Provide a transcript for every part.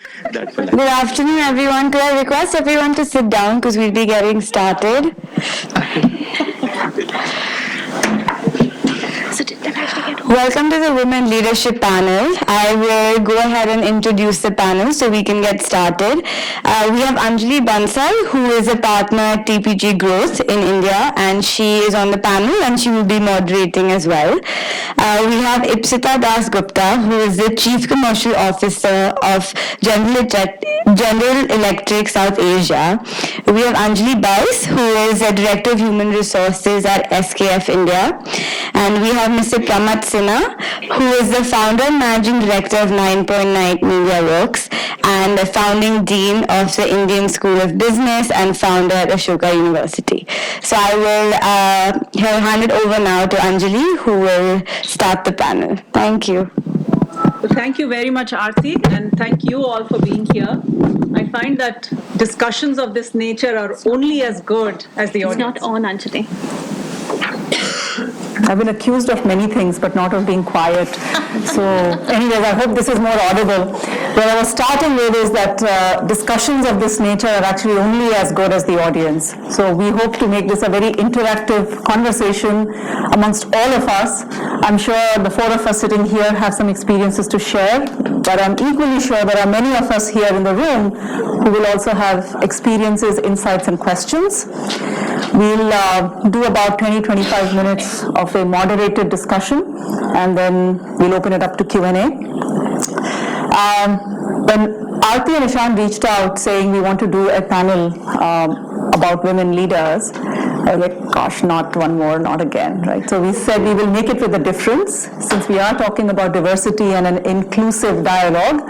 Good afternoon, everyone. Could I request everyone to sit down because we'll be getting started? Welcome to the Women Leadership Panel. I will go ahead and introduce the panel so we can get started. We have Anjali Bansal, who is a partner at TPG Growth in India, and she is on the panel and she will be moderating as well. We have Ipsita Das Gupta, who is the Chief Commercial Officer of General Electric South Asia. We have Anjali Bais, who is the Director of Human Resources at SKF India. And we have Mr. Pramat Sinha, who is the founder and managing director of 9.9 Media Works and the founding dean of the Indian School of Business and founder at Ashoka University. So I will hand it over now to Anjali, who will start the panel. Thank you. Well, thank you very much, Aarti, and thank you all for being here. I find that discussions of this nature are only as good as the audience. It's not on, Anjali. I've been accused of many things, but not of being quiet. So anyways, I hope this is more audible. What I was starting with is that discussions of this nature are actually only as good as the audience. So we hope to make this a very interactive conversation amongst all of us. I'm sure the four of us sitting here have some experiences to share, but I'm equally sure there are many of us here in the room who will also have experiences, insights, and questions. We'll do about 20-25 minutes of a moderated discussion, and then we'll open it up to Q&A. When Aarti and Ishan reached out saying we want to do a panel about women leaders, I was like, gosh, not one more, not again, right? So we said we will make it with a difference. Since we are talking about diversity and an inclusive dialogue,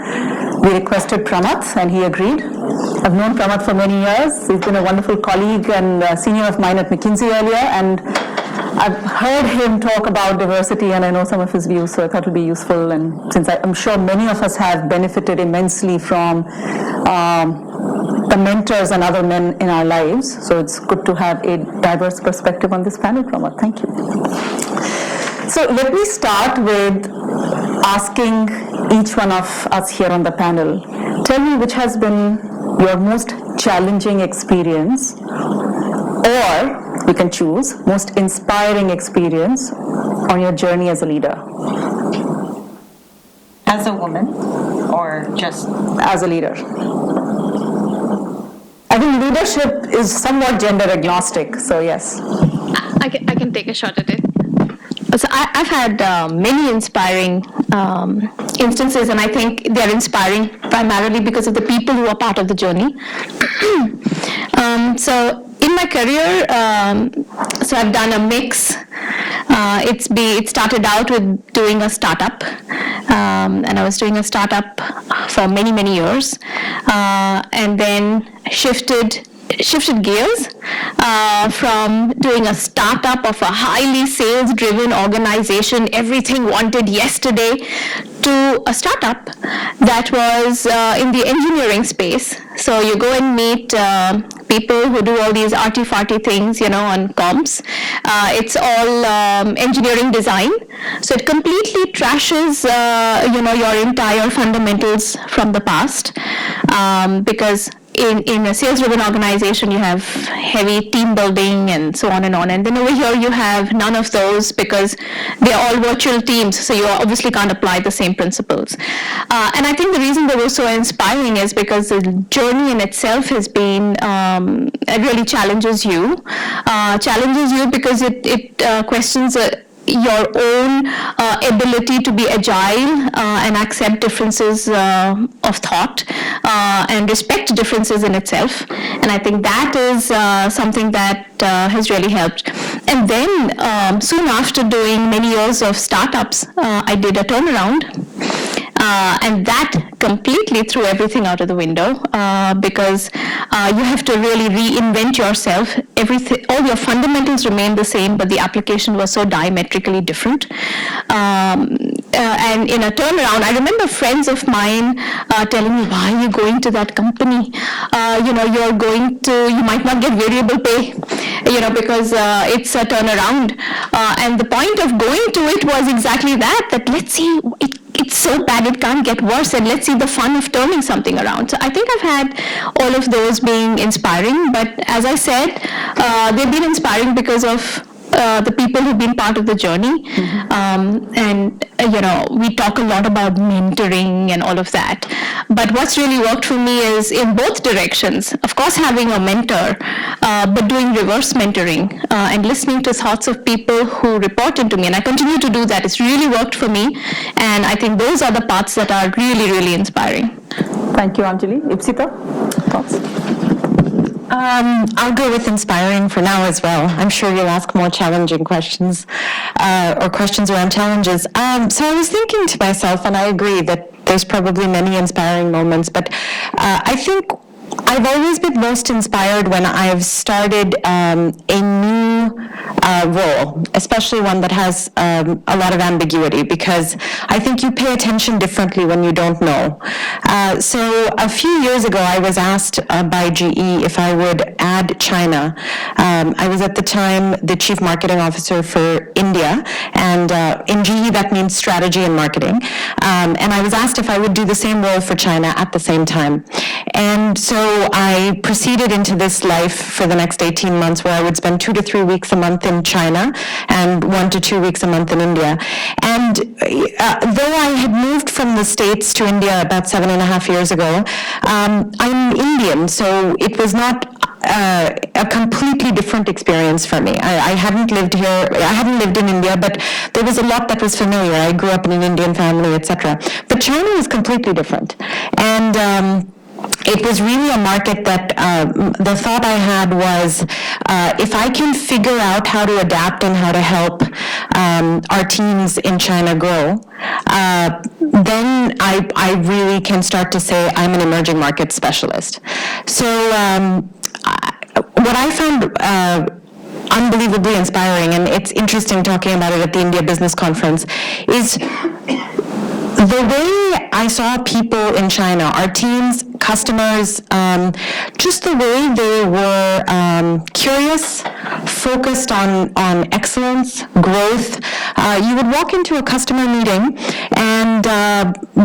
we requested Pramat, and he agreed. I've known Pramat for many years. He's been a wonderful colleague and senior of mine at McKinsey earlier, and I've heard him talk about diversity, and I know some of his views, so I thought it would be useful. And since I'm sure many of us have benefited immensely from the mentors and other men in our lives, so it's good to have a diverse perspective on this panel, Pramat. Thank you. So let me start with asking each one of us here on the panel, tell me which has been your most challenging experience, or you can choose most inspiring experience on your journey as a leader. As a woman, or just as a leader? I think leadership is somewhat gender agnostic, so yes. I can take a shot at it. So I've had many inspiring instances, and I think they're inspiring primarily because of the people who are part of the journey. So in my career, so I've done a mix. It started out with doing a startup, and I was doing a startup for many, many years, and then shifted gears from doing a startup of a highly sales-driven organization, everything wanted yesterday, to a startup that was in the engineering space. So you go and meet people who do all these arty-farty things, on comms. It's all engineering design. So it completely trashes, your entire fundamentals from the past, because in a sales-driven organization, you have heavy team building and so on and on. And then over here, you have none of those because they're all virtual teams, so you obviously can't apply the same principles. And I think the reason they were so inspiring is because the journey in itself has been, it really challenges you. Because it questions your own ability to be agile and accept differences of thought and respect differences in itself. And I think that is something that has really helped. And then soon after doing many years of startups, I did a turnaround. And that completely threw everything out of the window because you have to really reinvent yourself. All your fundamentals remain the same, but the application was so diametrically different. And in a turnaround, I remember friends of mine telling me, why are you going to that company? You might not get variable pay, because it's a turnaround. And the point of going to it was exactly that let's see, it's so bad it can't get worse, and let's see the fun of turning something around. So I think I've had all of those being inspiring, but as I said, they've been inspiring because of the people who've been part of the journey. And we talk a lot about mentoring and all of that, but what's really worked for me is in both directions. Of course, having a mentor, but doing reverse mentoring and listening to thoughts of people who reported to me, and I continue to do that. It's really worked for me, and I think those are the parts that are really, really inspiring. Thank you, Anjali. Ipsita, thoughts? I'll go with inspiring for now as well. I'm sure you'll ask more challenging questions or questions around challenges. So I was thinking to myself, and I agree that there's probably many inspiring moments, but I think I've always been most inspired when I've started a new role, especially one that has a lot of ambiguity, because I think you pay attention differently when you don't know. So a few years ago, I was asked by GE if I would add China. I was at the time the chief marketing officer for India, and in GE that means strategy and marketing. And I was asked if I would do the same role for China at the same time. And so I proceeded into this life for the next 18 months where I would spend 2 to 3 weeks a month in China and 1 to 2 weeks a month in India. And though I had moved from the States to India about 7.5 years ago, I'm Indian, so it was not a completely different experience for me. I hadn't lived here, I hadn't lived in India, but there was a lot that was familiar. I grew up in an Indian family, etc. But China was completely different. And it was really a market that the thought I had was if I can figure out how to adapt and how to help our teams in China grow, then I really can start to say I'm an emerging market specialist. So what I found unbelievably inspiring, and it's interesting talking about it at the India Business Conference, is the way I saw people in China, our teams, customers, just the way they were curious, focused on excellence, growth. You would walk into a customer meeting, and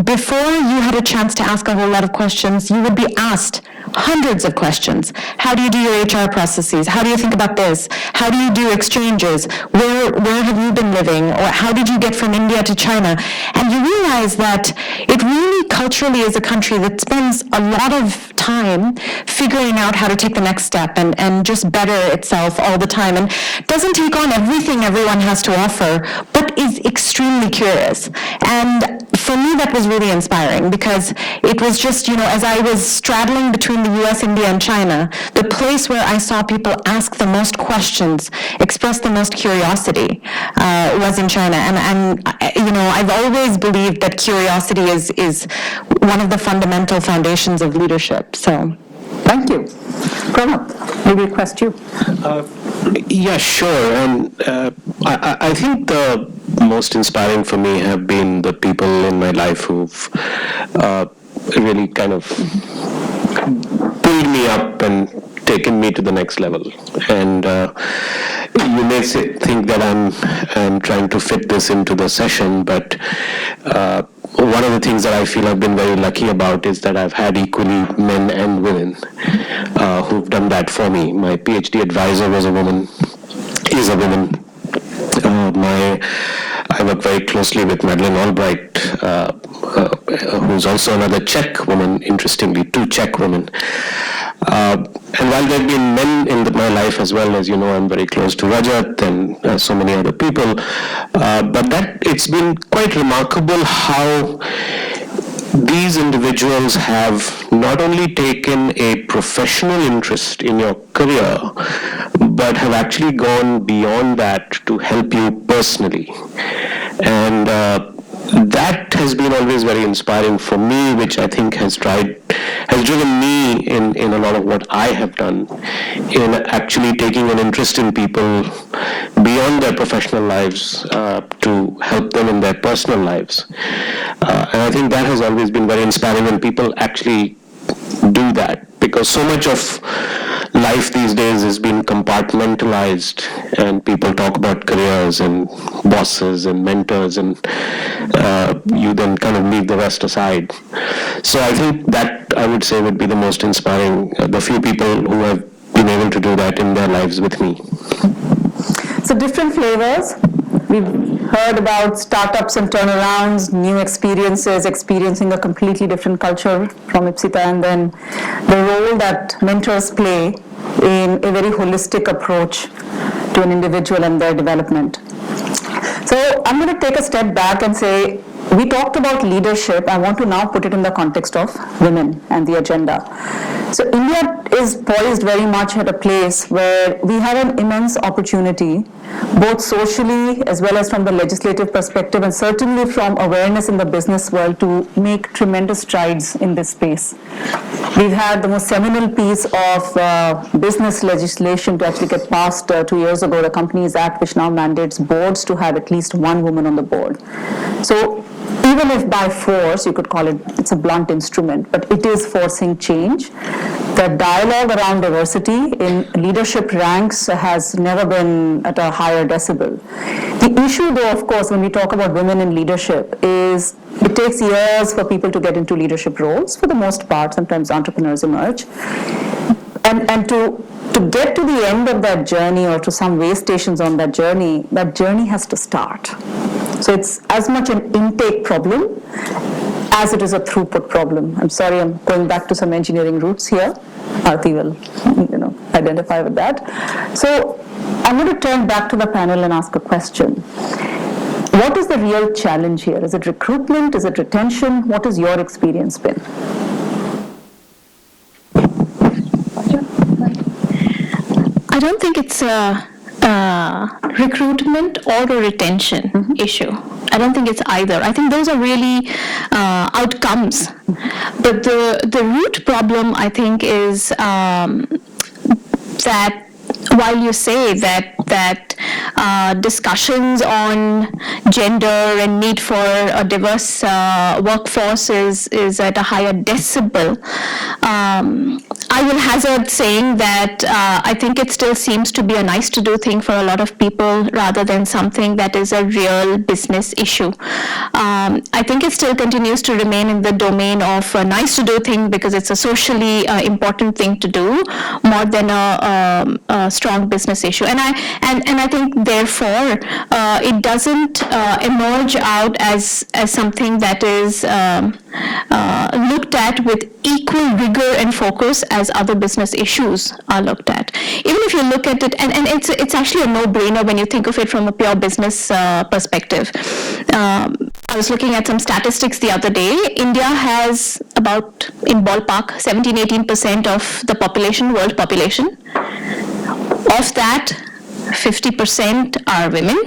before you had a chance to ask a whole lot of questions, you would be asked hundreds of questions. How do you do your HR processes? How do you think about this? How do you do exchanges? Where have you been living? Or how did you get from India to China? And you realize that it really culturally is a country that spends a lot of time figuring out how to take the next step and just better itself all the time, and doesn't take on everything everyone has to offer, but is extremely curious. And for me, that was really inspiring, because it was just, as I was straddling between the US, India, and China, the place where I saw people ask the most questions, express the most curiosity, was in China. And I've always believed that curiosity is one of the fundamental foundations of leadership. So, Thank you. Pranab, maybe request you. Yeah, sure. And I think the most inspiring for me have been the people in my life who've really kind of pulled me up and taken me to the next level. And you may think that I'm trying to fit this into the session, but one of the things that I feel I've been very lucky about is that I've had equally men and women who've done that for me. My PhD advisor was a woman, is a woman. I work very closely with Madeleine Albright, who's also another Czech woman, interestingly, 2 Czech women. And while there have been men in my life as well, as you know, I'm very close to Rajat and so many other people, but it's been quite remarkable how these individuals have not only taken a professional interest in your career, but have actually gone beyond that to help you personally. And that has been always very inspiring for me, which I think has driven me in a lot of what I have done, in actually taking an interest in people beyond their professional lives to help them in their personal lives. And I think that has always been very inspiring when people actually do that, because so much of life these days has been compartmentalized, and people talk about careers and bosses and mentors, and you then kind of leave the rest aside. So I think that, I would say, would be the most inspiring, the few people who have been able to do that in their lives with me. So different flavors. We've heard about startups and turnarounds, new experiences, experiencing a completely different culture from Ipsita, and then the role that mentors play in a very holistic approach to an individual and their development. So I'm going to take a step back and say, we talked about leadership. I want to now put it in the context of women and the agenda. So India is poised very much at a place where we have an immense opportunity, both socially as well as from the legislative perspective, and certainly from awareness in the business world, to make tremendous strides in this space. We've had the most seminal piece of business legislation to actually get passed 2 years ago, the Companies Act, which now mandates boards to have at least one woman on the board. So even if by force, you could call it, it's a blunt instrument, but it is forcing change. The dialogue around diversity in leadership ranks has never been at a higher decibel. The issue, though, of course, when we talk about women in leadership, is it takes years for people to get into leadership roles, for the most part. Sometimes entrepreneurs emerge. And to get to the end of that journey, or to some way stations on that journey has to start. So it's as much an intake problem as it is a throughput problem. I'm sorry, I'm going back to some engineering roots here. Aarti will, identify with that. So I'm going to turn back to the panel and ask a question. What is the real challenge here? Is it recruitment? Is it retention? What has your experience been? I don't think it's a recruitment or a retention issue. I don't think it's either. I think those are really outcomes. But the root problem, I think, is that while you say that discussions on gender and need for a diverse workforce is at a higher decibel, I will hazard saying that I think it still seems to be a nice to do thing for a lot of people rather than something that is a real business issue. I think it still continues to remain in the domain of a nice to do thing because it's a socially important thing to do more than a strong business issue. And I think therefore it doesn't emerge out as something that is looked at with equal rigor and focus as other business issues are looked at. Even if you look at it, and it's actually a no-brainer when you think of it from a pure business perspective. I was looking at some statistics the other day. India has about, in ballpark, 17-18% of the population, world population. Of that, 50% are women.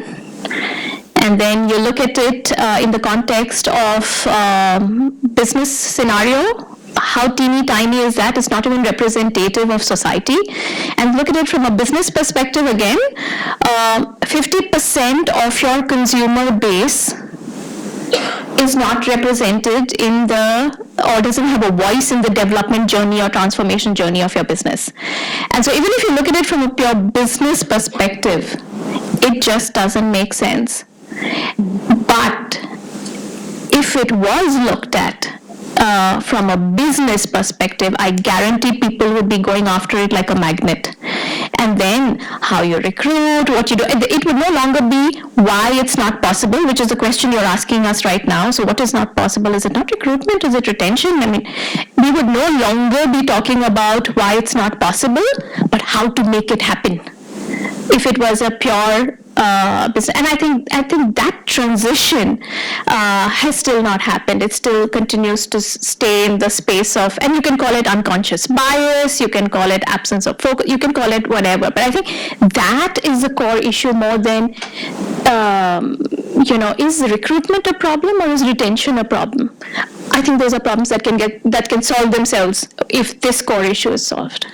And then you look at it in the context of business scenario. How teeny tiny is that? It's not even representative of society. And look at it from a business perspective again. 50% of your consumer base is not represented in or doesn't have a voice in the development journey or transformation journey of your business. And so even if you look at it from a pure business perspective, it just doesn't make sense. But if it was looked at from a business perspective, I guarantee people would be going after it like a magnet. And then how you recruit, what you do, it would no longer be why it's not possible, which is the question you're asking us right now. So what is not possible? Is it not recruitment? Is it retention? I mean, we would no longer be talking about why it's not possible, but how to make it happen. If it was a pure business, and I think that transition has still not happened. It still continues to stay in the space of, and you can call it unconscious bias, you can call it absence of focus, you can call it whatever. But I think that is the core issue more than, is recruitment a problem or is retention a problem? I think those are problems that can solve themselves if this core issue is solved.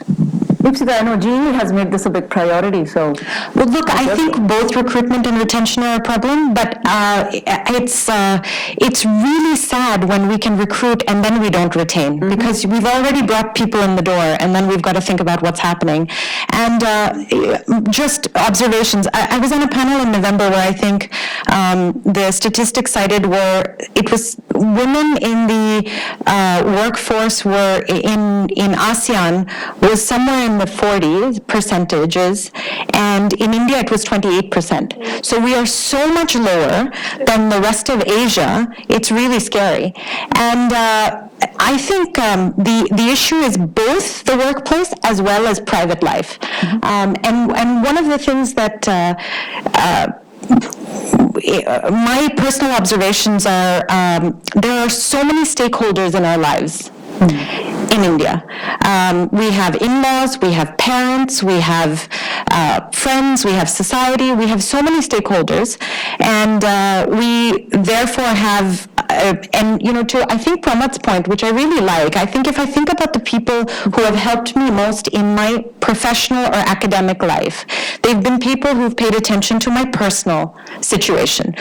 Deepsita, I know GE has made this a big priority, so. Well, look, I think both recruitment and retention are a problem, but it's really sad when we can recruit and then we don't retain, because we've already brought people in the door and then we've got to think about what's happening. And just observations. I was on a panel in November where I think the statistics cited were, it was women in the workforce were in ASEAN was somewhere in the 40 percentages, and in India it was 28%. So we are so much lower than the rest of Asia, it's really scary. And I think the issue is both the workplace as well as private life. And one of the things that my personal observations are there are so many stakeholders in our lives in India. We have in-laws, we have parents, we have friends, we have society, we have so many stakeholders, and we therefore have, and you know, to I think Pramad's point, which I really like, I think if I think about the people who have helped me most in my professional or academic life, they've been people who've paid attention to my personal situation,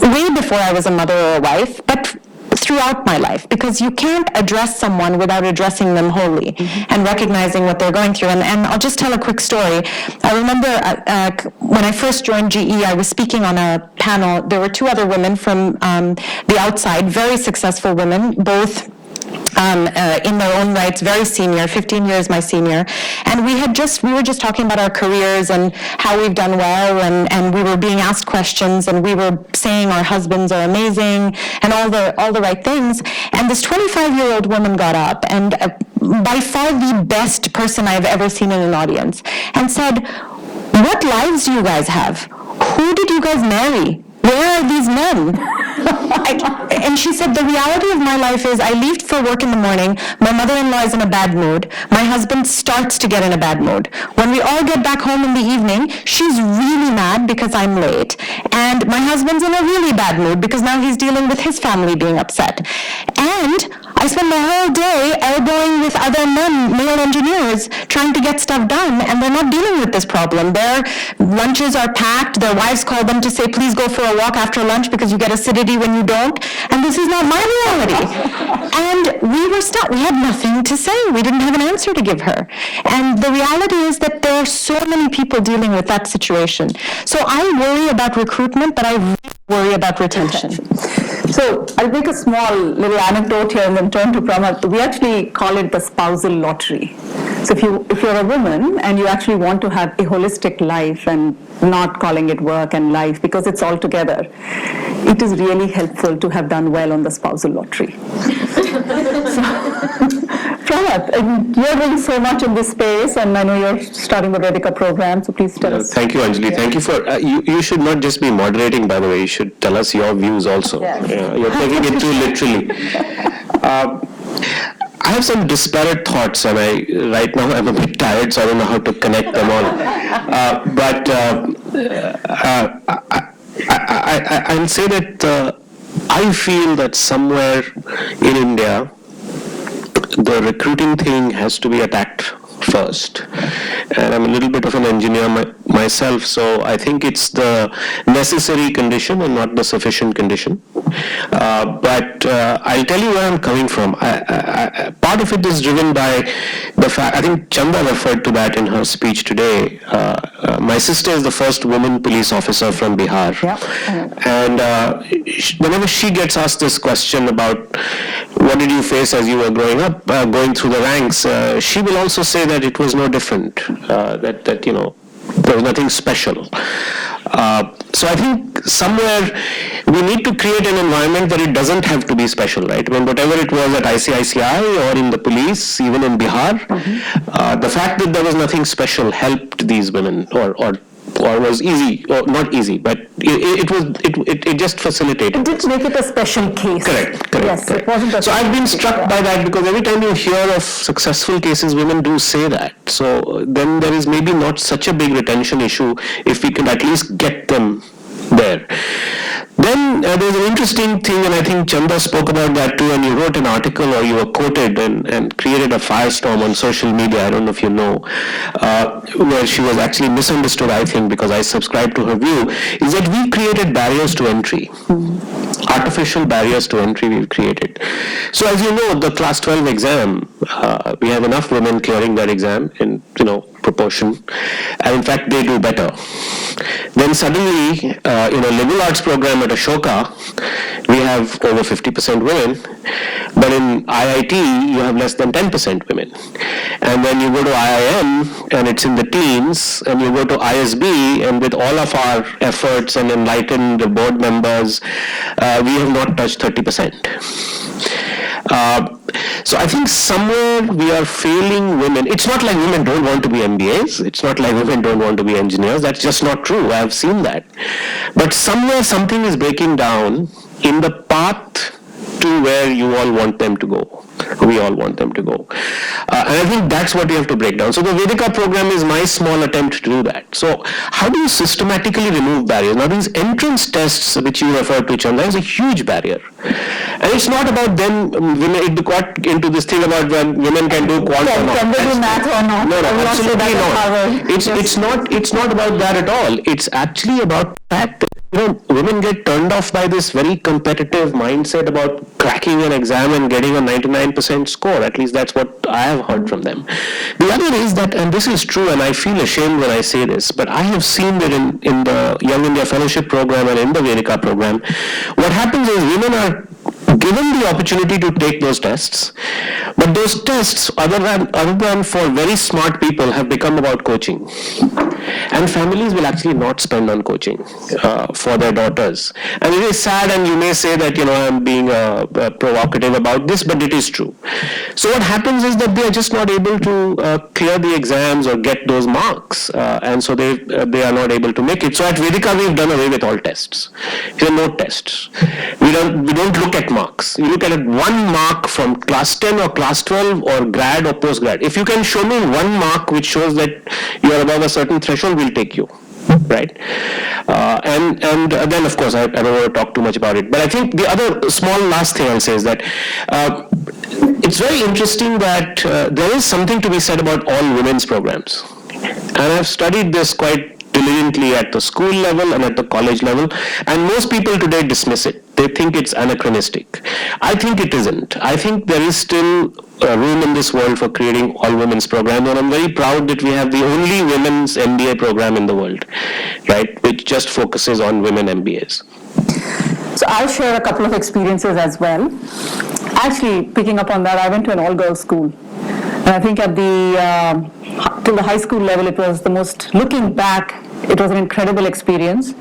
way before I was a mother or a wife, but throughout my life, because you can't address someone without addressing them wholly and recognizing what they're going through. And I'll just tell a quick story. I remember when I first joined GE, I was speaking on a panel. There were two other women from the outside, very successful women, both in their own rights, very senior, 15 years my senior, and we were just talking about our careers and how we've done well, and we were being asked questions, and we were saying our husbands are amazing and all the right things. And this 25-year-old woman got up, and by far the best person I've ever seen in an audience, and said, "What lives do you guys have? Who did you guys marry? Where are these men?" And she said, "The reality of my life is I leave for work in the morning, my mother-in-law is in a bad mood, my husband starts to get in a bad mood. When we all get back home in the evening, she's really mad because I'm late, and my husband's in a really bad mood because now he's dealing with his family being upset. And I spend the whole day elbowing with other men, male engineers, trying to get stuff done, and they're not dealing with this problem. Their lunches are packed, their wives call them to say, please go for a walk after lunch because you get acidity when you don't, and this is not my reality." And we were stuck. We had nothing to say. We didn't have an answer to give her. And the reality is that there are so many people dealing with that situation. So I worry about recruitment, but I really worry about retention. So I'll make a small little anecdote here and then turn to Pramad. We actually call it the spousal lottery. So if you're a woman and you actually want to have a holistic life and not calling it work and life because it's all together, it is really helpful to have done well on the spousal lottery. Pramad, you're doing so much in this space, and I know you're starting the Vedika program, so please tell us. Thank you, Anjali. Thank you for, you should not just be moderating, by the way, you should tell us your views also. Yes. You're taking it too literally. I have some disparate thoughts, and right now I'm a bit tired, so I don't know how to connect them all. But I'll say that I feel that somewhere in India, the recruiting thing has to be attacked first. And I'm a little bit of an engineer myself, so I think it's the necessary condition and not the sufficient condition. But I'll tell you where I'm coming from. Part of it is driven by the fact, I think Chanda referred to that in her speech today. My sister is the first woman police officer from Bihar. Yep. And whenever she gets asked this question about what did you face as you were growing up, going through the ranks, she will also say that it was no different, that you know, there was nothing special. So I think somewhere we need to create an environment where it doesn't have to be special, right? I mean, whatever it was at ICICI or in the police, even in Bihar, the fact that there was nothing special helped these women, or was easy, or not easy, but it just facilitated. It did make it a special case. Correct. Yes, it wasn't a So I've been struck by that, because every time you hear of successful cases, women do say that. So then there is maybe not such a big retention issue if we can at least get them there. Then there's an interesting thing, and I think Chanda spoke about that too, and you wrote an article or you were quoted and created a firestorm on social media, I don't know if you know, where she was actually misunderstood, I think, because I subscribe to her view, is that we created barriers to entry. Artificial barriers to entry we've created. So as you know, the class 12 exam, we have enough women clearing that exam in, proportion, and in fact they do better. Then suddenly, in a liberal arts program at Ashoka, we have over 50% women, but in IIT you have less than 10% women. And then you go to IIM and it's in the teens, and you go to ISB, and with all of our efforts and enlightened board members, we have not touched 30%. So I think somewhere we are failing women. It's not like women don't want to be MBAs. It's not like women don't want to be engineers. That's just not true. I have seen that. But somewhere something is breaking down in the path to where you all want them to go. We all want them to go. And I think that's what we have to break down. So the Vedika program is my small attempt to do that. So how do you systematically remove barriers? Now these entrance tests which you referred to, Chanda, is a huge barrier. And it's not about them, women, it got into this thing about when women can do quant or not. Can they do math or not? No, absolutely not. It's not about that at all. It's actually about the fact that women get turned off by this very competitive mindset about cracking an exam and getting a 99% score. At least that's what I have heard from them. The other is that, and this is true, and I feel ashamed when I say this, but I have seen that in the Young India Fellowship program and in the Vedika program, what happens is women are given the opportunity to take those tests, but those tests, other than for very smart people, have become about coaching. And families will actually not spend on coaching for their daughters. And it is sad, and you may say that, I'm being provocative about this, but it is true. So what happens is that they are just not able to clear the exams or get those marks, and so they are not able to make it. So at Vedika, we've done away with all tests. There are no tests. We don't look at marks. You look at it 1 mark from class 10 or class 12 or grad or post-grad. If you can show me 1 mark which shows that you are above a certain threshold, we'll take you. Right? And then, of course, I don't want to talk too much about it. But I think the other small last thing I'll say is that it's very interesting that there is something to be said about all women's programs. And I've studied this quite diligently at the school level and at the college level, and most people today dismiss it. They think it's anachronistic. I think it isn't. I think there is still room in this world for creating all women's programs, and I'm very proud that we have the only women's MBA program in the world, right, which just focuses on women MBAs. So I'll share a couple of experiences as well. Actually, picking up on that, I went to an all-girls school. And I think at till the high school level, it was the most, looking back, it was an incredible experience.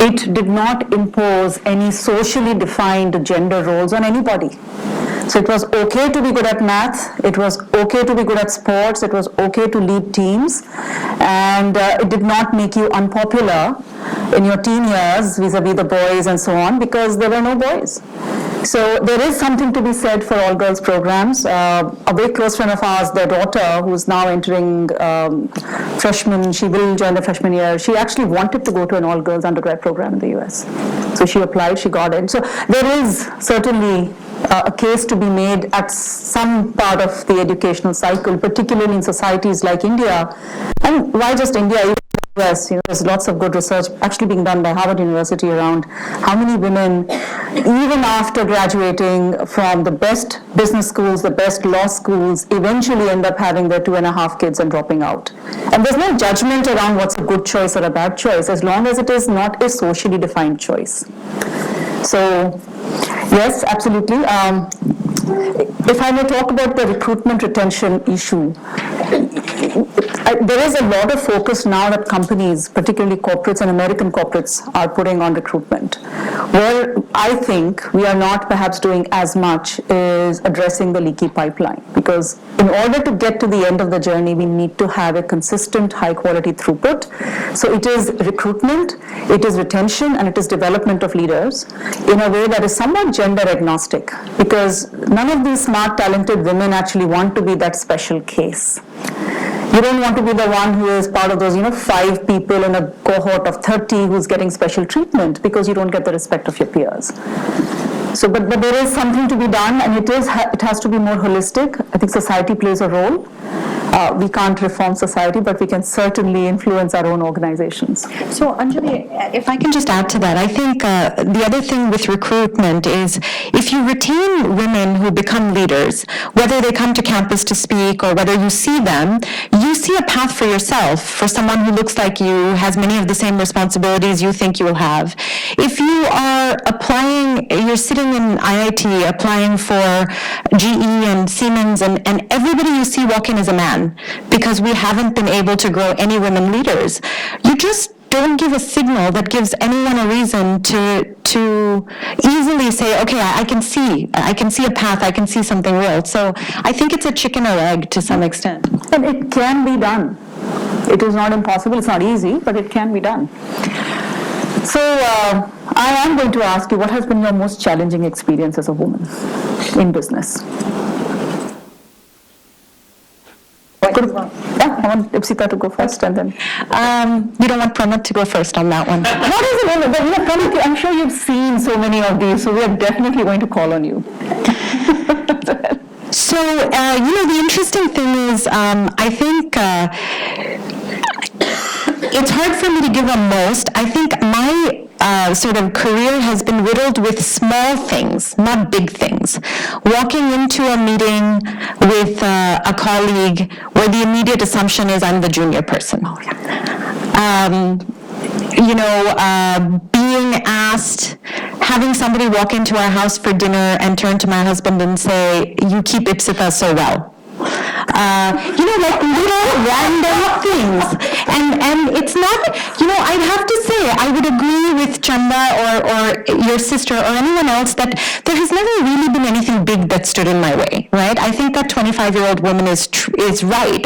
It did not impose any socially defined gender roles on anybody. So it was okay to be good at math, it was okay to be good at sports, it was okay to lead teams, and it did not make you unpopular in your teen years vis-a-vis the boys and so on, because there were no boys. So there is something to be said for all girls programs. A very close friend of ours, their daughter, who's now entering freshman, she will join the freshman year. She actually wanted to go to an all girls undergrad program in the US. So she applied, she got it. So there is certainly a case to be made at some part of the educational cycle, particularly in societies like India. And why just India? Even US, there's lots of good research actually being done by Harvard University around how many women, even after graduating from the best business schools, the best law schools, eventually end up having their 2.5 kids and dropping out. And there's no judgment around what's a good choice or a bad choice, as long as it is not a socially defined choice. So, yes, absolutely. If I may talk about the recruitment retention issue, there is a lot of focus now that companies, particularly corporates and American corporates, are putting on recruitment. Where I think we are not perhaps doing as much is addressing the leaky pipeline, because in order to get to the end of the journey, we need to have a consistent high quality throughput. So it is recruitment, it is retention, and it is development of leaders in a way that is somewhat gender agnostic, because none of these smart, talented women actually want to be that special case. You don't want to be the one who is part of those, 5 people in a cohort of 30 who's getting special treatment because you don't get the respect of your peers. So, but there is something to be done, and it has to be more holistic. I think society plays a role. We can't reform society, but we can certainly influence our own organizations. So, Anjali, if I can just add to that, I think the other thing with recruitment is if you retain women who become leaders, whether they come to campus to speak or whether you see them, you see a path for yourself, for someone who looks like you, has many of the same responsibilities you think you will have. If you are applying, you're sitting in IIT applying for GE and Siemens, and everybody you see walk in is a man, because we haven't been able to grow any women leaders. You just don't give a signal that gives anyone a reason to easily say, okay, I can see a path, I can see something real. So I think it's a chicken or egg to some extent. And it can be done. It is not impossible, it's not easy, but it can be done. So I am going to ask you, what has been your most challenging experience as a woman in business? I want Ipsita to go first, and then You don't want Pramod to go first on that one. not as a woman, but Pramod, I'm sure you've seen so many of these, so we are definitely going to call on you. So, the interesting thing is, I think it's hard for me to give a most. I think my sort of career has been riddled with small things, not big things. Walking into a meeting with a colleague where the immediate assumption is I'm the junior person. Being asked, having somebody walk into our house for dinner and turn to my husband and say, "You keep Ipsita so well." Like little random things. And it's not, I'd have to say, I would agree with Chanda or your sister or anyone else that there has never really been anything big that stood in my way, right? I think that 25-year-old woman is right.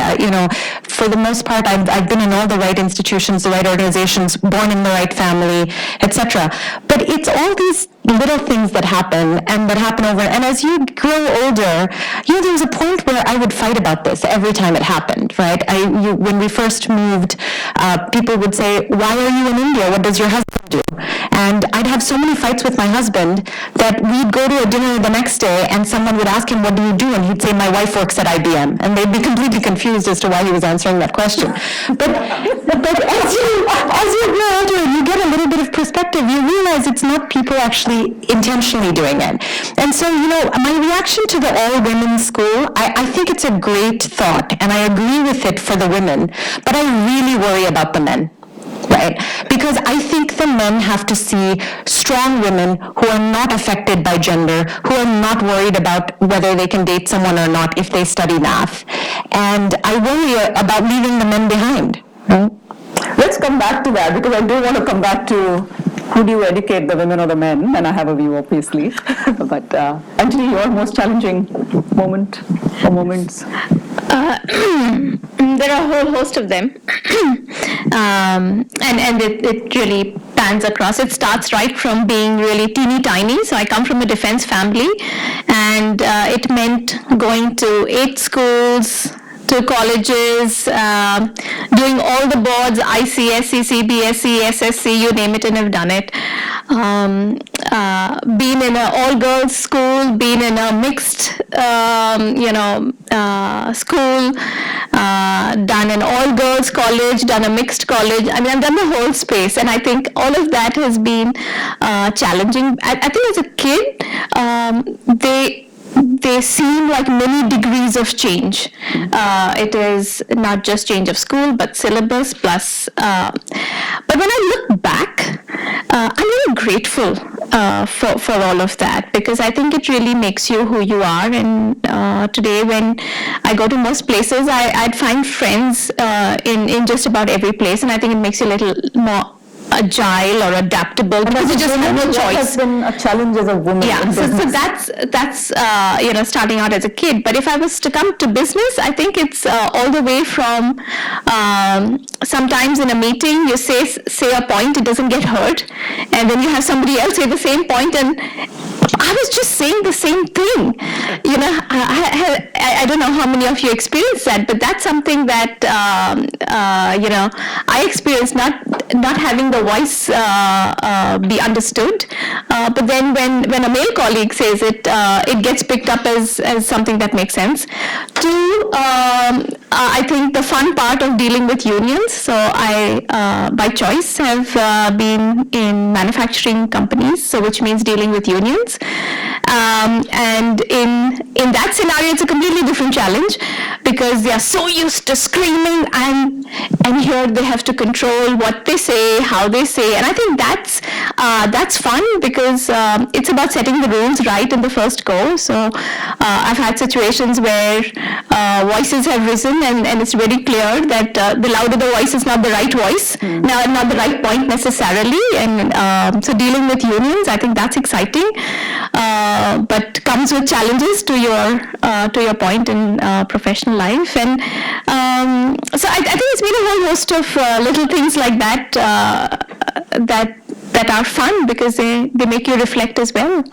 For the most part, I've been in all the right institutions, the right organizations, born in the right family, etc. But it's all these little things that happen and that happen over. And as you grow older, there was a point where I would fight about this every time it happened, right? When we first moved, people would say, "Why are you in India? What does your husband do?" And I'd have so many fights with my husband that we'd go to a dinner the next day and someone would ask him, "What do you do?" And he'd say, "My wife works at IBM." And they'd be completely confused as to why he was answering that question. But as you grow older and you get a little bit of perspective, you realize it's not people actually intentionally doing it. And so, my reaction to the all-women's school, I think it's a great thought, and I agree with it for the women, but I really worry about the men. Right? Because I think the men have to see strong women who are not affected by gender, who are not worried about whether they can date someone or not if they study math. And I worry about leaving the men behind. Right? Let's come back to that, because I do want to come back to who do you educate, the women or the men? And I have a view, obviously. But Anjali, your most challenging moment or moments? There are a whole host of them, and it really pans across. It starts right from being really teeny tiny. So I come from a defense family, and it meant going to 8 schools, to colleges, doing all the boards, ICSE, CBSE, SSC, you name it, and I've done it. Been in an all-girls school, been in a mixed, school, done an all-girls college, done a mixed college. I mean, I've done the whole space, and I think all of that has been challenging. I think as a kid, they seem like many degrees of change. It is not just change of school, but syllabus plus. But when I look back, I'm really grateful for all of that, because I think it really makes you who you are. And today, when I go to most places, I'd find friends in just about every place, and I think it makes you a little more agile or adaptable, because you just have no choice. What has been a challenge as a woman in business? So that's starting out as a kid. But if I was to come to business, I think it's all the way from sometimes in a meeting you say a point, it doesn't get heard, and then you have somebody else say the same point, and I was just saying the same thing. You know, I don't know how many of you experienced that, but that's something that I experienced, not having the voice be understood. But then when a male colleague says it, it gets picked up as something that makes sense. Two, I think the fun part of dealing with unions. So I, by choice, have been in manufacturing companies, so which means dealing with unions. And in that scenario, it's a completely different challenge because they are so used to screaming, and here they have to control what they say, how they say, and I think that's fun because it's about setting the rules right in the first go. So I've had situations where voices have risen, and it's very clear that the louder the voice is not the right voice, not the right point necessarily, and so dealing with unions, I think that's exciting, but comes with challenges to your point in professional life, and so I think it's been a whole host of little things like that that are fun because they make you reflect as well.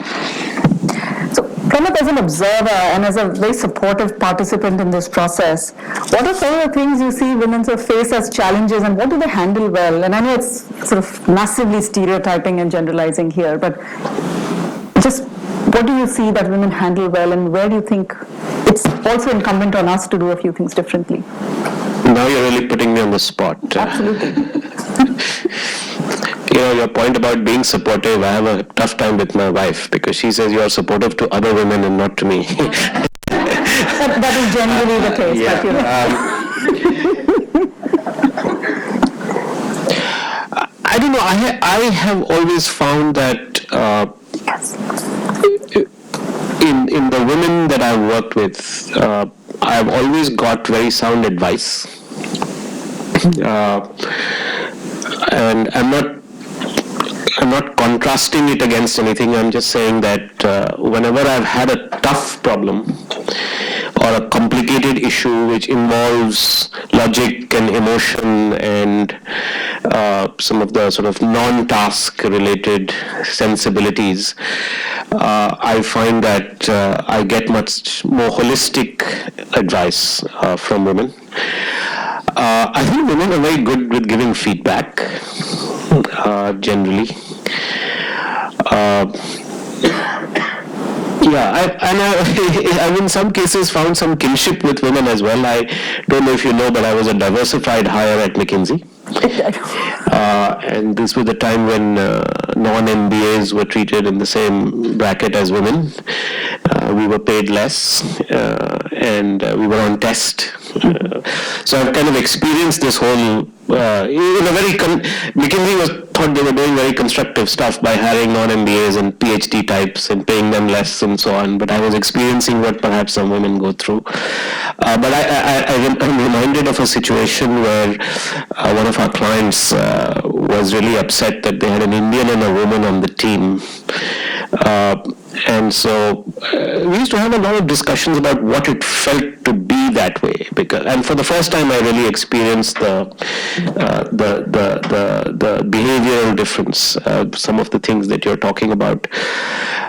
So, Pranab, as an observer and as a very supportive participant in this process, what are some of the things you see women sort of face as challenges, and what do they handle well? And I know it's sort of massively stereotyping and generalizing here, but just what do you see that women handle well, and where do you think it's also incumbent on us to do a few things differently? Now you're really putting me on the spot. Absolutely. You know, your point about being supportive, I have a tough time with my wife because she says you are supportive to other women and not to me. That is generally the case. Yeah. But, I don't know. I have always found that in the women that I've worked with, I've always got very sound advice. And I'm not contrasting it against anything. I'm just saying that whenever I've had a tough problem or a complicated issue which involves logic and emotion and some of the sort of non-task related sensibilities, I find that I get much more holistic advice from women. I think women are very good with giving feedback, generally. I've in some cases found some kinship with women as well. I don't know if you know, but I was a diversified hire at McKinsey. And this was the time when non-MBAs were treated in the same bracket as women. We were paid less, and we were on test. So I've kind of experienced this whole, McKinsey thought they were doing very constructive stuff by hiring non-MBAs and PhD types and paying them less and so on, but I was experiencing what perhaps some women go through. But I'm reminded of a situation where one of our clients was really upset that they had an Indian and a woman on the team. And so we used to have a lot of discussions about what it felt to be that way. And for the first time, I really experienced the behavioral difference, some of the things that you're talking about.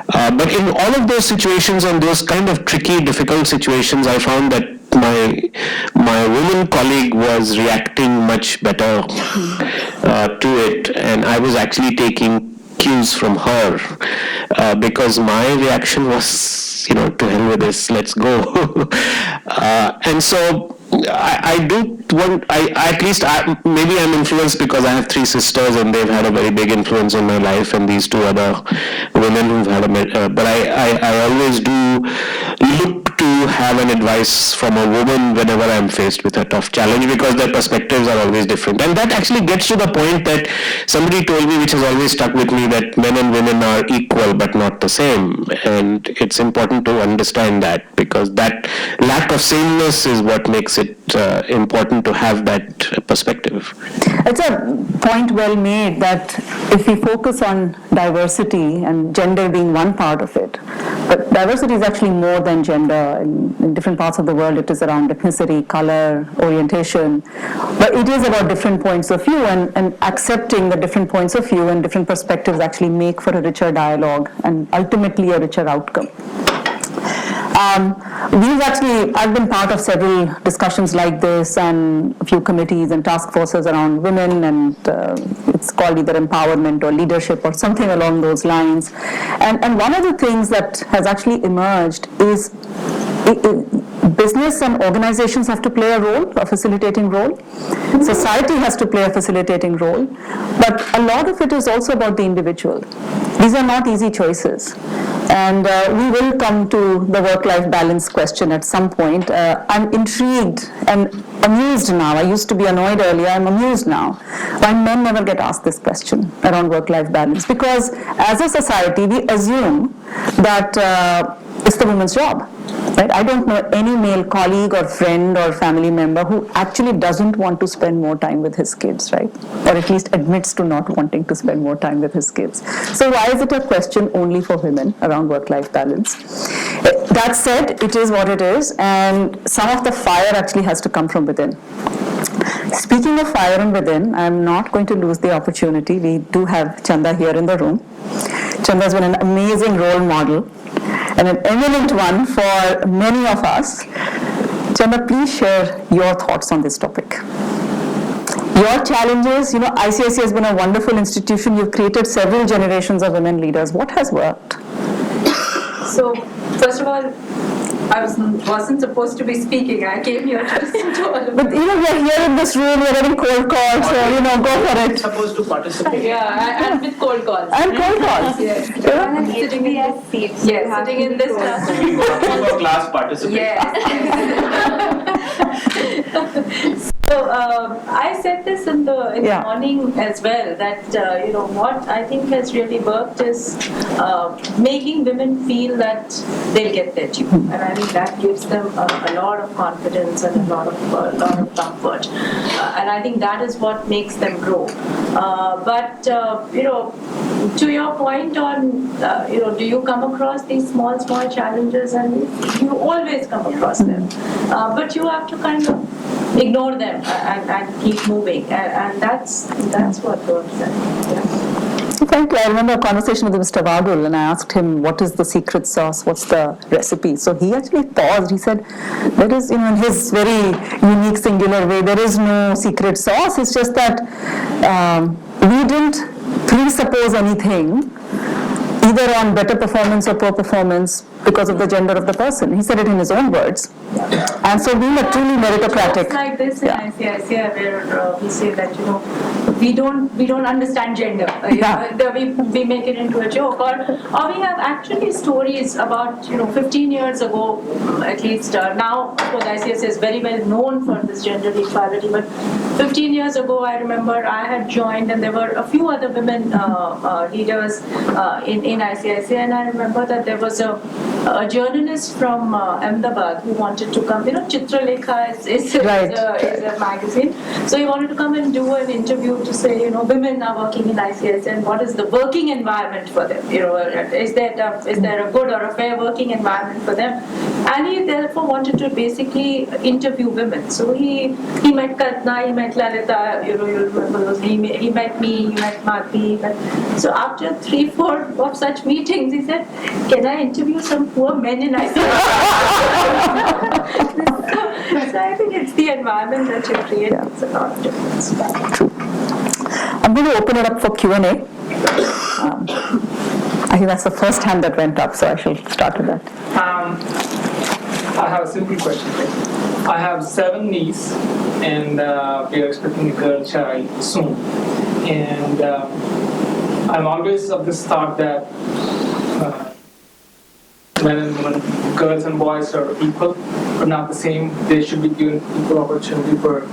But in all of those situations and those kind of tricky, difficult situations, I found that my woman colleague was reacting much better to it, and I was actually taking cues from her because my reaction was, to hell with this, let's go. And so I do want, maybe I'm influenced because I have 3 sisters and they've had a very big influence on my life, and these 2 other women who've had but I always do look to have an advice from a woman whenever I'm faced with a tough challenge, because their perspectives are always different. And that actually gets to the point that somebody told me, which has always stuck with me, that men and women are equal but not the same. And it's important to understand that, because that lack of sameness is what makes it important to have that perspective. It's a point well made that if we focus on diversity and gender being one part of it, But diversity is actually more than gender. In different parts of the world, it is around ethnicity, color, orientation. But it is about different points of view, and accepting the different points of view and different perspectives actually make for a richer dialogue and ultimately a richer outcome. I've been part of several discussions like this and a few committees and task forces around women, and it's called either empowerment or leadership or something along those lines. And one of the things that has actually emerged is business and organizations have to play a role, a facilitating role. Society has to play a facilitating role. But a lot of it is also about the individual. These are not easy choices. And we will come to the work-life balance question at some point. I'm intrigued and amused now. I used to be annoyed earlier. I'm amused now why men never get asked this question around work-life balance. Because as a society, we assume that it's the woman's job. Right? I don't know any male colleague or friend or family member who actually doesn't want to spend more time with his kids, right? Or at least admits to not wanting to spend more time with his kids. So why is it a question only for women around work-life balance? That said, it is what it is, and some of the fire actually has to come from within. Speaking of fire and within, I'm not going to lose the opportunity. We do have Chanda here in the room. Chanda has been an amazing role model and an eminent one for many of us. Chanda, please share your thoughts on this topic. Your challenges, ICICI has been a wonderful institution. You've created several generations of women leaders. What has worked? So, first of all, I wasn't supposed to be speaking. I came here to listen to all of But we're here in this room, we're getting cold calls, so go for it. Supposed to participate. Yeah, and with cold calls. And cold calls. Yes. Sitting in this, sitting in this classroom. For class participation. Yes. So I said this in the morning as well, that what I think has really worked is making women feel that they'll get their due, and I think that gives them a lot of confidence and a lot of comfort, and I think that is what makes them grow. But to your point on do you come across these small challenges, and you always come across them, but you have to kind of ignore them and keep moving, and that's what works. Frankly, I remember a conversation with Mr. Vagul, and I asked him, what is the secret sauce, what's the recipe? So he actually paused. He said, there is, in his very unique, singular way, there is no secret sauce. It's just that we didn't presuppose anything, either on better performance or poor performance, because of the gender of the person. He said it in his own words. And so being a truly meritocratic. It's like this in ICICI, where we say that we don't understand gender. We make it into a joke, or we have actually stories about 15 years ago, at least. Now, of course, ICICI is very well known for this gender equality, but 15 years ago, I remember I had joined, and there were a few other women leaders in ICICI, and I remember that there was a journalist from Ahmedabad who wanted to come. Chitralekha is a magazine, so he wanted to come and do an interview to say, women are working in ICICI, and what is the working environment for them? Is there a good or a fair working environment for them? And he therefore wanted to basically interview women. So he met Kalpana, he met Lalita, you remember those. He met me, he met Madhvi. So after 3-4 of such meetings, he said, "Can I interview some poor men in ICICI?" So I think it's the environment that you create. It's a lot of difference. True. I'm going to open it up for Q&A. I think that's the first hand that went up, so I shall start with that. I have a simple question. I have 7 nieces, and we are expecting a girl child soon. And I'm always of this thought that men and women, girls and boys are equal, but not the same. They should be given equal opportunity for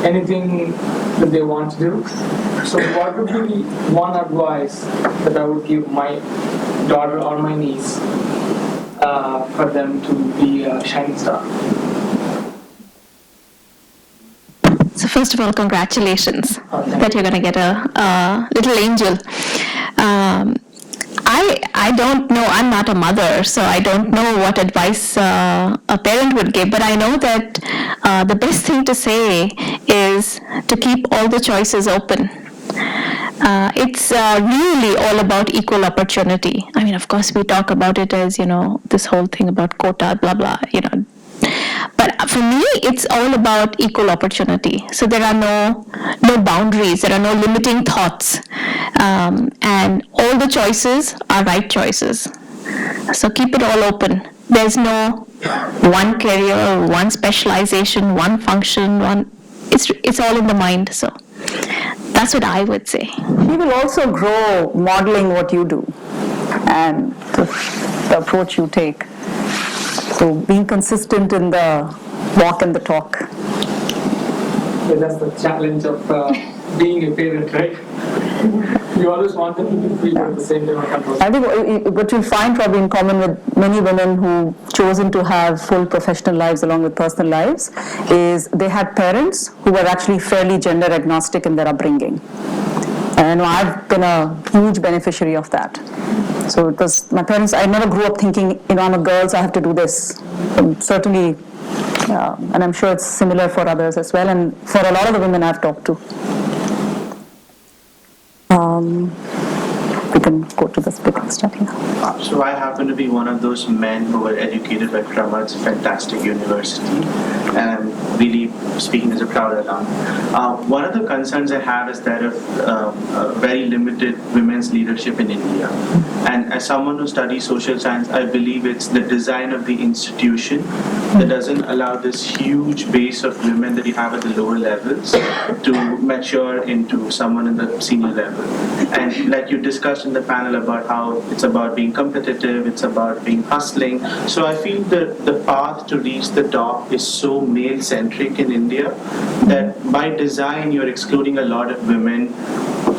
anything that they want to do. So what would be one advice that I would give my daughter or my niece for them to be a shining star? So first of all, congratulations that you're going to get a little angel. I don't know. I'm not a mother, so I don't know what advice a parent would give. But I know that the best thing to say is to keep all the choices open. It's really all about equal opportunity. I mean, of course, we talk about it as, this whole thing about quota, blah, blah, But for me, it's all about equal opportunity. So there are no boundaries, there are no limiting thoughts. And all the choices are right choices. So keep it all open. There's no one career, one specialization, one function, it's all in the mind. So that's what I would say. He will also grow modeling what you do and the approach you take. So being consistent in the walk and the talk. Yeah, that's the challenge of being a parent, right? You always want them to be free, but at the same time, control. I think what you'll find probably in common with many women who've chosen to have full professional lives along with personal lives is they had parents who were actually fairly gender agnostic in their upbringing. And I know I've been a huge beneficiary of that. So it was my parents, I never grew up thinking, I'm a girl, so I have to do this. Certainly, and I'm sure it's similar for others as well, and for a lot of the women I've talked to. We can go to the speaking study now. So I happen to be one of those men who were educated by Cramad's fantastic university, and I'm really speaking as a proud alum. One of the concerns I have is that of very limited women's leadership in India. And as someone who studies social science, I believe it's the design of the institution that doesn't allow this huge base of women that you have at the lower levels to mature into someone in the senior level. And like you discussed in the panel about how it's about being competitive, it's about being hustling. So I feel that the path to reach the top is so male-centric in India that by design you're excluding a lot of women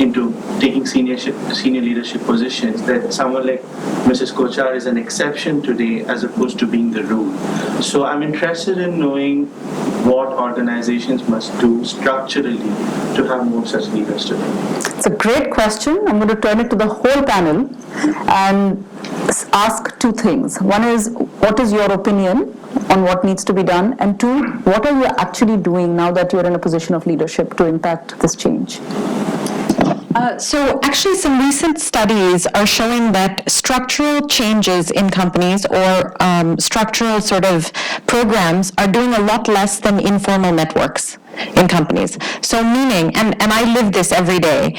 into taking senior leadership positions, that someone like Mrs. Kochar is an exception today as opposed to being the rule. So I'm interested in knowing what organizations must do structurally to have more such leaders today. It's a great question. I'm going to turn it to the whole panel and ask two things. One is, what is your opinion on what needs to be done? And two, what are you actually doing now that you're in a position of leadership to impact this change? So actually some recent studies are showing that structural changes in companies or structural sort of programs are doing a lot less than informal networks in companies. So meaning, and I live this every day,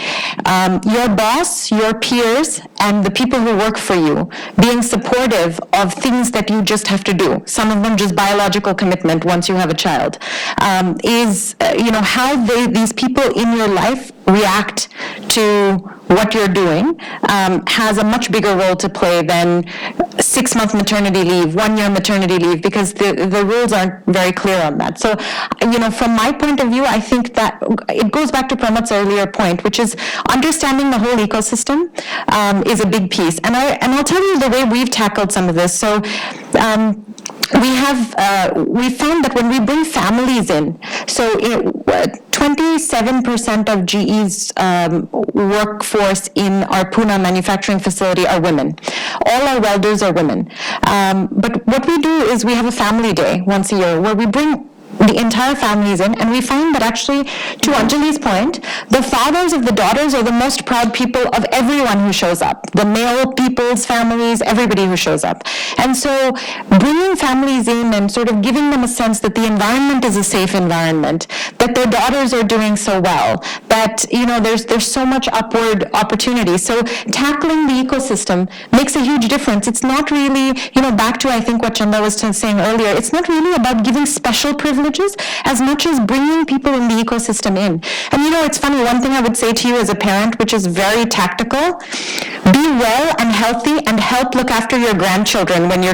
your boss, your peers, and the people who work for you being supportive of things that you just have to do, some of them just biological commitment once you have a child, is how these people in your life react to what you're doing has a much bigger role to play than 6-month maternity leave, 1-year maternity leave, because the rules aren't very clear on that. So, from my point of view, I think that it goes back to Pramad's earlier point, which is understanding the whole ecosystem is a big piece. And I'll tell you the way we've tackled some of this. So, we found that when we bring families in, so 27% of GE's workforce in our Pune manufacturing facility are women. All our welders are women. But what we do is we have a family day once a year where we bring the entire families in, and we find that actually, to Anjali's point, the fathers of the daughters are the most proud people of everyone who shows up, the male people's families, everybody who shows up. And so bringing families in and sort of giving them a sense that the environment is a safe environment, that their daughters are doing so well, that there's so much upward opportunity. So tackling the ecosystem makes a huge difference. It's not really, back to I think what Chanda was saying earlier, it's not really about giving special privileges as much as bringing people in the ecosystem in. And it's funny, one thing I would say to you as a parent, which is very tactical, be well and healthy and help look after your grandchildren when your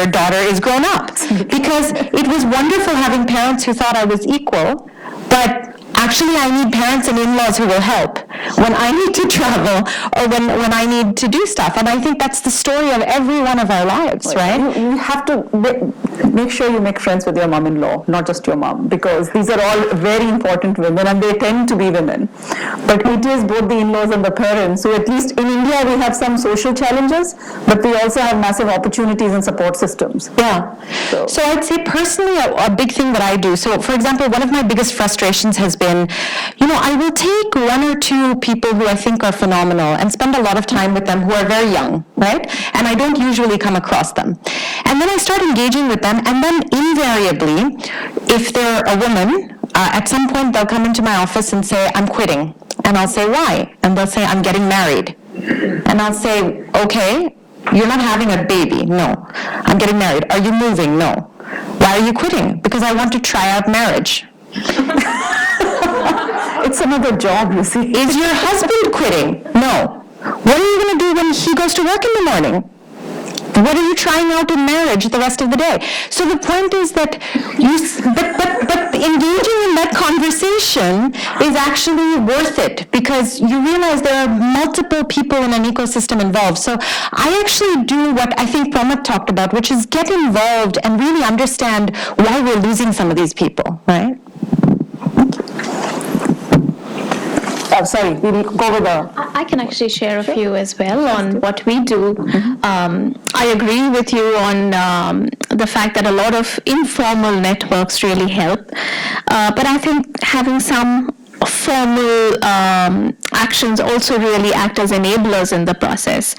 daughter is grown up. Because it was wonderful having parents who thought I was equal, but Actually, I need parents and in-laws who will help when I need to travel or when I need to do stuff. And I think that's the story of every one of our lives, right? You have to make sure you make friends with your mom-in-law, not just your mom, because these are all very important women and they tend to be women. But it is both the in-laws and the parents. So at least in India, we have some social challenges, but we also have massive opportunities and support systems. Yeah. So I'd say personally, a big thing that I do, so for example, one of my biggest frustrations has been, I will take one or two people who I think are phenomenal and spend a lot of time with them who are very young, right? And I don't usually come across them. And then I start engaging with them, and then invariably, if they're a woman, at some point they'll come into my office and say, I'm quitting. And I'll say, why? And they'll say, I'm getting married. And I'll say, okay, you're not having a baby. No. I'm getting married. Are you moving? No. Why are you quitting? Because I want to try out marriage. It's another job, you see. Is your husband quitting? No. What are you going to do when he goes to work in the morning? What are you trying out in marriage the rest of the day? So the point is that but engaging in that conversation is actually worth it because you realize there are multiple people in an ecosystem involved. So I actually do what I think Pramod talked about, which is get involved and really understand why we're losing some of these people, right? Sorry, we'll go with the... I can actually share a few as well on what we do. I agree with you on the fact that a lot of informal networks really help. But I think having some formal actions also really act as enablers in the process.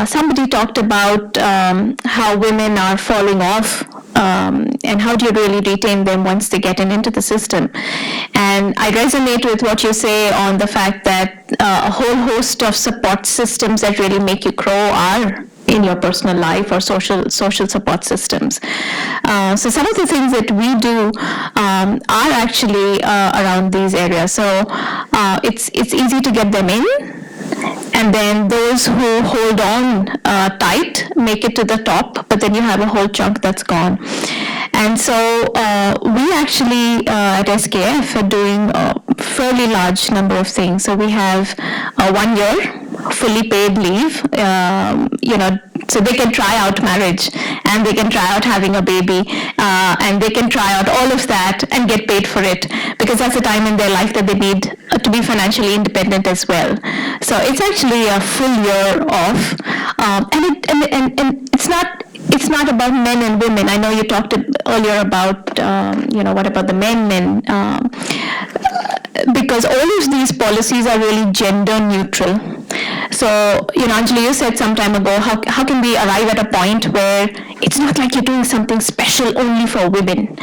Somebody talked about how women are falling off and how do you really retain them once they get into the system. And I resonate with what you say on the fact that a whole host of support systems that really make you grow are in your personal life or social support systems. So some of the things that we do are actually around these areas. So it's easy to get them in, and then those who hold on tight make it to the top, but then you have a whole chunk that's gone. And so we actually at SKF are doing a fairly large number of things. So we have 1 year fully paid leave, so they can try out marriage and they can try out having a baby and they can try out all of that and get paid for it because that's the time in their life that they need to be financially independent as well. So it's actually a full year off, and it's not about men and women. I know you talked earlier about what about the men because all of these policies are really gender neutral. So, Anjali, you said some time ago, how can we arrive at a point where it's not like you're doing something special only for women?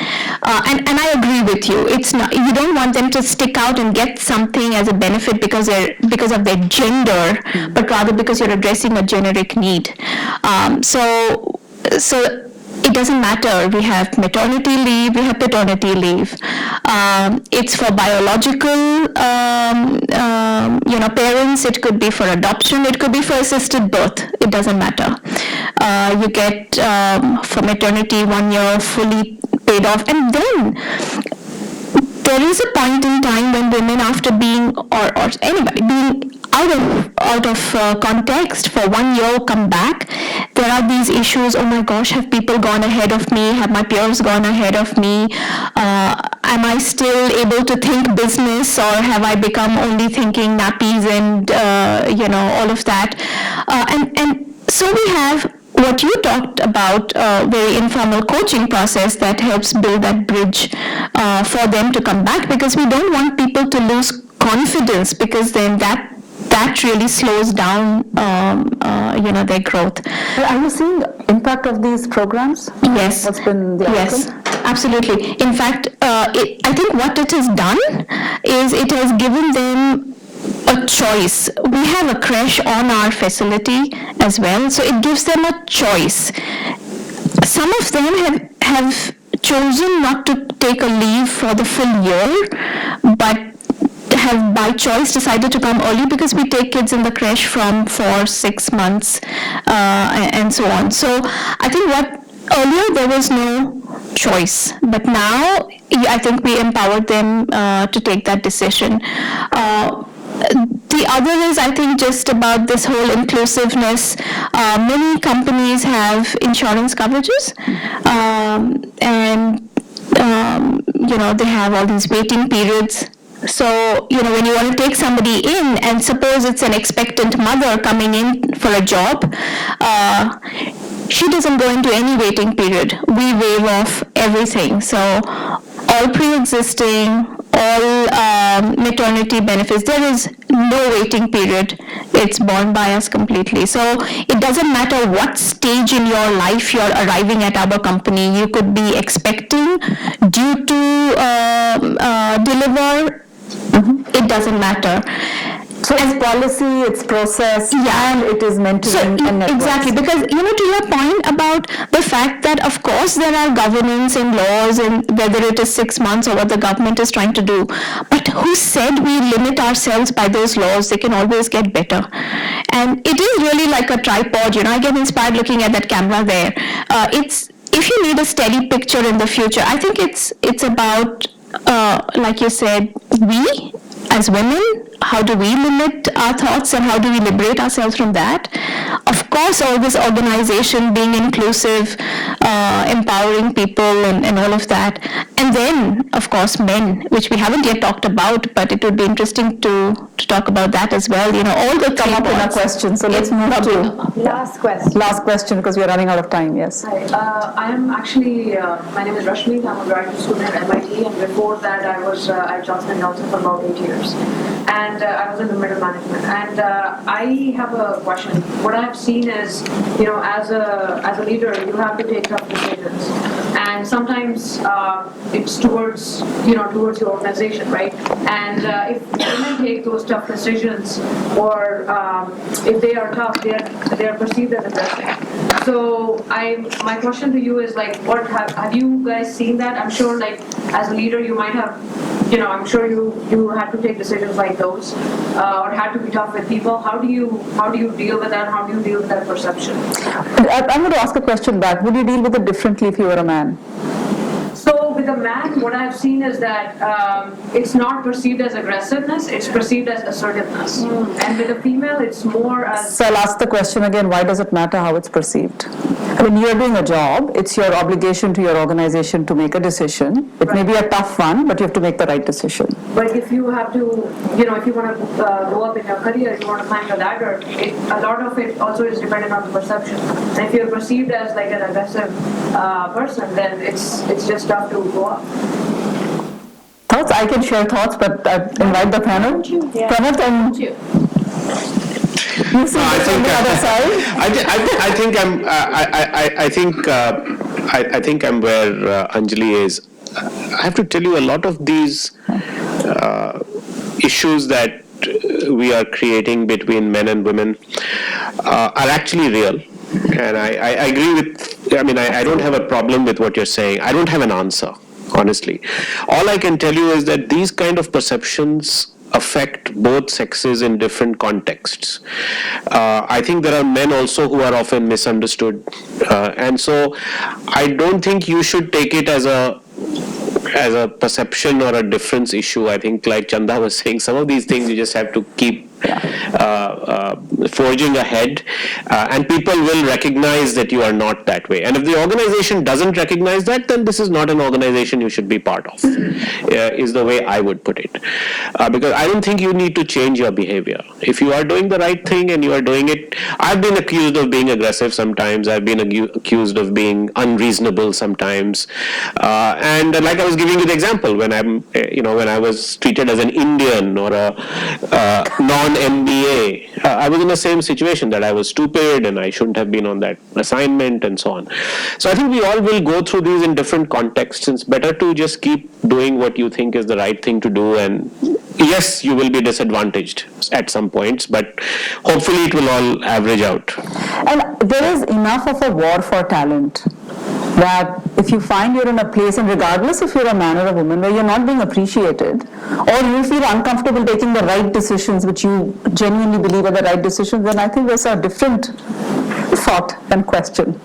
And I agree with you. It's not. You don't want them to stick out and get something as a benefit because of their gender, but rather because you're addressing a generic need. So it doesn't matter. We have maternity leave, we have paternity leave. It's for biological, parents. It could be for adoption. It could be for assisted birth. It doesn't matter. You get for maternity 1 year fully paid off, and then there is a point in time when women, after being or anybody being out of context for 1 year, come back. There are these issues. Oh my gosh, have people gone ahead of me? Have my peers gone ahead of me? Am I still able to think business, or have I become only thinking nappies and all of that? And so we have what you talked about, very informal coaching process that helps build that bridge for them to come back, because we don't want people to lose confidence, because then that really slows down their growth. Are you seeing the impact of these programs? Yes. What's been the outcome? Yes, absolutely. In fact, I think what it has done is it has given them a choice. We have a creche on our facility as well, so it gives them a choice. Some of them have chosen not to take a leave for the full year, but have by choice decided to come early, because we take kids in the creche from 4-6 months and so on. So I think earlier there was no choice, but now I think we empowered them to take that decision. The other is, I think, just about this whole inclusiveness. Many companies have insurance coverages, and they have all these waiting periods. So, when you want to take somebody in, and suppose it's an expectant mother coming in for a job, she doesn't go into any waiting period. We waive off everything. So, all pre-existing, all maternity benefits, there is no waiting period. It's borne by us completely. So it doesn't matter what stage in your life you're arriving at our company. You could be expecting, due to deliver. It doesn't matter. So it's policy, it's process, and it is mentoring and networks. Exactly, because to your point about the fact that of course there are governance and laws, and whether it is 6 months or what the government is trying to do, but who said we limit ourselves by those laws? They can always get better. And it is really like a tripod. I get inspired looking at that camera there. It's, if you need a steady picture in the future, I think it's about like you said, we as women, how do we limit our thoughts and how do we liberate ourselves from that? Of course, all this organization being inclusive, empowering people and all of that. And then, of course, men, which we haven't yet talked about, but it would be interesting to talk about that as well. All the come up in a question. So let's move to Last question. last question because we are running out of time. Yes. Hi, I am actually, my name is Rashmi, I'm a graduate student at MIT, and before that I was at Johnson & Johnson for about 8 years. And I was in the middle management. And I have a question. What I've seen is, as a leader, you have to take tough decisions. And sometimes it's towards your organization, right? And if women take those tough decisions, or if they are tough, they are perceived as aggressive. So my question to you is what have you guys seen that? I'm sure as a leader you might have, I'm sure you had to take decisions like those, or had to be tough with people. How do you deal with that? How do you deal with that perception? I'm going to ask a question back. Would you deal with it differently if you were a man? So with a man, what I've seen is that it's not perceived as aggressiveness, it's perceived as assertiveness. And with a female, it's more as... So I'll ask the question again, why does it matter how it's perceived? When you're doing a job, it's your obligation to your organization to make a decision. It may be a tough one, but you have to make the right decision. But if you have to, if you want to go up in your career, you want to climb the ladder, a lot of it also is dependent on the perception. And if you're perceived as an aggressive person, then it's just tough to go up. Thoughts? I can share thoughts, but I invite the panel. Pranav, and you see this on the other side. I think I'm where Anjali is. I have to tell you, a lot of these issues that we are creating between men and women are actually real. And I agree with, I don't have a problem with what you're saying. I don't have an answer, honestly. All I can tell you is that these kind of perceptions affect both sexes in different contexts. I think there are men also who are often misunderstood. And so I don't think you should take it as a perception or a difference issue. I think, like Chanda was saying, some of these things you just have to keep forging ahead, and people will recognize that you are not that way. And if the organization doesn't recognize that, then this is not an organization you should be part of, is the way I would put it. Because I don't think you need to change your behavior. If you are doing the right thing and you are doing it, I've been accused of being aggressive sometimes, I've been accused of being unreasonable sometimes, and like I was giving you the example, when I was treated as an Indian or a non-MBA, I was in the same situation, that I was stupid and I shouldn't have been on that assignment and so on. So I think we all will go through these in different contexts. It's better to just keep doing what you think is the right thing to do, and yes, you will be disadvantaged at some points, but hopefully it will all average out. And there is enough of a war for talent that if you find you're in a place, and regardless if you're a man or a woman, where you're not being appreciated, or you feel uncomfortable taking the right decisions which you genuinely believe are the right decisions, then I think there's a different thought and question.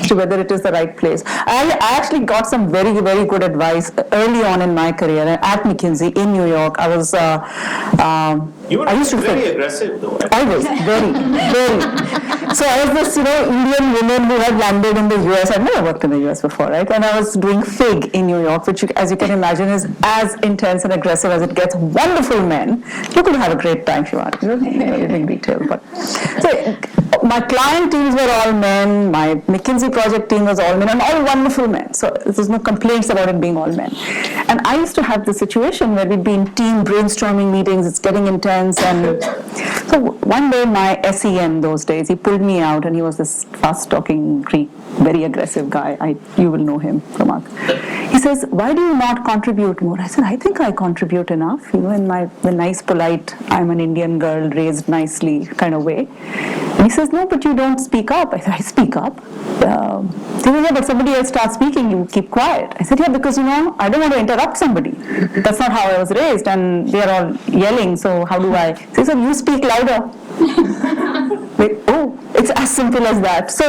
to whether it is the right place. I actually got some very, very good advice early on in my career at McKinsey in New York. I was, You were I used to very think- aggressive though. I was very, very. So I was this, Indian woman who had landed in the US. I'd never worked in the US before, right? And I was doing FIG in New York, which, as you can imagine, is as intense and aggressive as it gets. Wonderful men. You could have a great time if you want. In detail, but so my client teams were all men. My McKinsey project team was all men, and all wonderful men. So there's no complaints about it being all men. And I used to have the situation where we'd be in team brainstorming meetings. It's getting intense, and so one day my SEM those days, he pulled me out, and he was this fast-talking Greek, very aggressive guy. You will know him from us. He says, "Why do you not contribute more?" I said, "I think I contribute enough, in the nice, polite, I'm an Indian girl raised nicely kind of way." And he says, "No, but you don't speak up." I said, "I speak up." He said, "Yeah, but somebody else starts speaking, you keep quiet." I said, "Yeah, because I don't want to interrupt somebody. That's not how I was raised, and they are all yelling, so how do I?" So he said, "You speak louder." Wait, it's as simple as that. So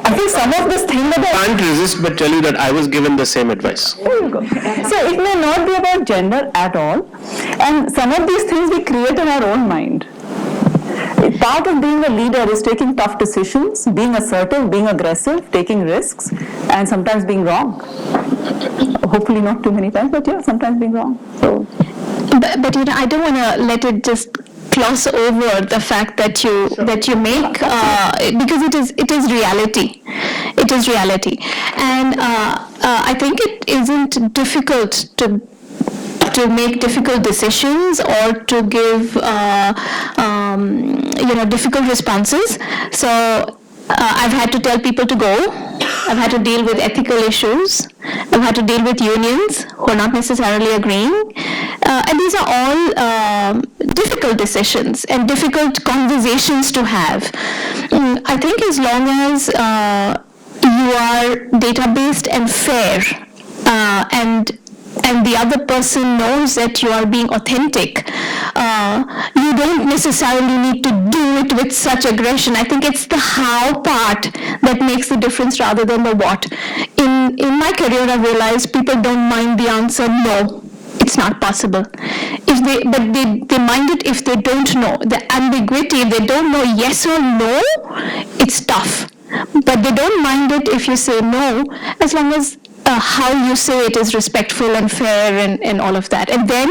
I think some of this thing about... I can't resist but tell you that I was given the same advice. There you go. So it may not be about gender at all, and some of these things we create in our own mind. Part of being a leader is taking tough decisions, being assertive, being aggressive, taking risks, and sometimes being wrong. Hopefully not too many times, but yeah, sometimes being wrong. So, But I don't want to let it just gloss over the fact that you make because it is reality. It is reality, and I think it isn't difficult to make difficult decisions or to give difficult responses. So I've had to tell people to go. I've had to deal with ethical issues. I've had to deal with unions who are not necessarily agreeing. And these are all difficult decisions and difficult conversations to have. I think as long as you are data-based and fair, and the other person knows that you are being authentic, you don't necessarily need to do it with such aggression. I think it's the how part that makes the difference rather than the what. In my career, I've realized people don't mind the answer no. It's not possible. But they mind it if they don't know. The ambiguity, if they don't know yes or no, it's tough. But they don't mind it if you say no, as long as how you say it is respectful and fair and all of that. And then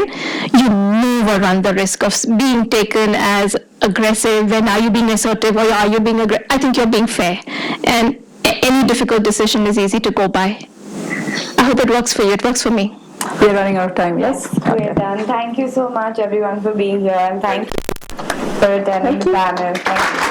you never run the risk of being taken as aggressive, and are you being assertive or are you being aggressive? I think you're being fair. And any difficult decision is easy to go by. I hope it works for you. It works for me. we are running out of time, yes? We're done. Thank you so much, everyone, for being here, and thank you for attending the panel. Thank you.